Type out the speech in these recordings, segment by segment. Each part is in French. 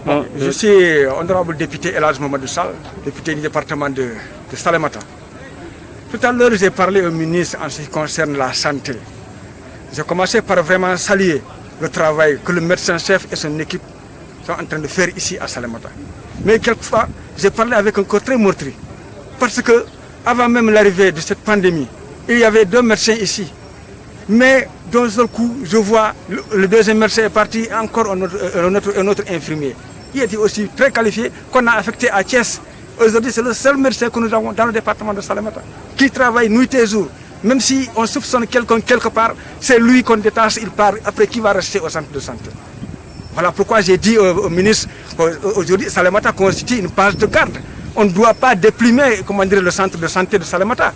Je suis honorable député Elhadj Mamadou Sall, député du département de Salémata. Tout à l'heure, j'ai parlé au ministre en ce qui concerne la santé. J'ai commencé par vraiment saluer le travail que le médecin-chef et son équipe sont en train de faire ici à Salémata. Mais quelquefois, j'ai parlé avec un corps très meurtri. Parce que, avant même l'arrivée de cette pandémie, il y avait 2 médecins ici. Mais d'un seul coup, je vois le deuxième médecin est parti, encore un autre infirmier. Il était aussi très qualifié, qu'on a affecté à Thiès. Aujourd'hui, c'est le seul médecin que nous avons dans le département de Salémata, qui travaille nuit et jour. Même si on soupçonne quelqu'un quelque part, c'est lui qu'on détache, il part, après qui va rester au centre de santé. Voilà pourquoi j'ai dit au ministre qu'aujourd'hui, Salémata constitue une base de garde. On ne doit pas déprimer, le centre de santé de Salémata.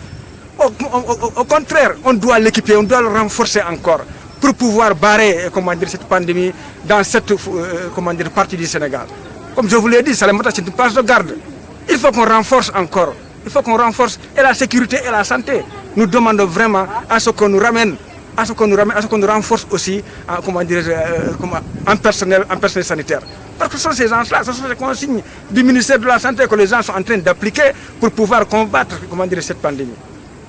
Au contraire, on doit l'équiper, on doit le renforcer encore pour pouvoir barrer cette pandémie dans cette partie du Sénégal. Comme je vous l'ai dit, Salémata, c'est une base de garde. Il faut qu'on renforce encore. Il faut qu'on renforce et la sécurité et la santé. Nous demandons vraiment à ce qu'on nous ramène, à ce qu'on nous renforce aussi en personnel sanitaire. Parce que ce sont ces gens-là, ce sont ces consignes du ministère de la Santé que les gens sont en train d'appliquer pour pouvoir combattre cette pandémie.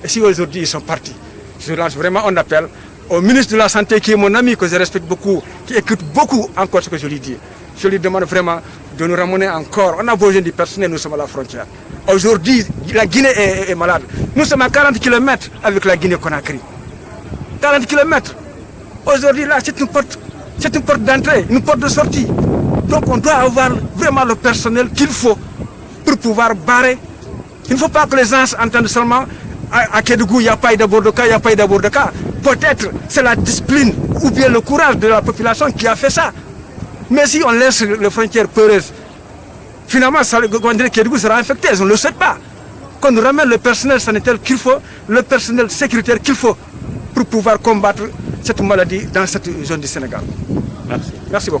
Et si aujourd'hui ils sont partis, je lance vraiment un appel au ministre de la Santé qui est mon ami, que je respecte beaucoup, qui écoute beaucoup encore ce que je lui dis. Je lui demande vraiment de nous ramener encore. On a besoin du personnel, nous sommes à la frontière. Aujourd'hui, la Guinée est malade. Nous sommes à 40 km avec la Guinée-Conakry. 40 km. Aujourd'hui, là, c'est une porte d'entrée, une porte de sortie. Donc on doit avoir vraiment le personnel qu'il faut pour pouvoir barrer. Il ne faut pas que les gens entendent seulement à Kédougou, il n'y a pas eu d'abord de cas, il n'y a pas eu d'abord de cas. Peut-être c'est la discipline ou bien le courage de la population qui a fait ça. Mais si on laisse les frontières peureuses, finalement, Kédougou sera infecté, on ne le sait pas. Qu'on nous ramène le personnel sanitaire qu'il faut, le personnel sécuritaire qu'il faut pour pouvoir combattre cette maladie dans cette zone du Sénégal. Merci. Merci beaucoup.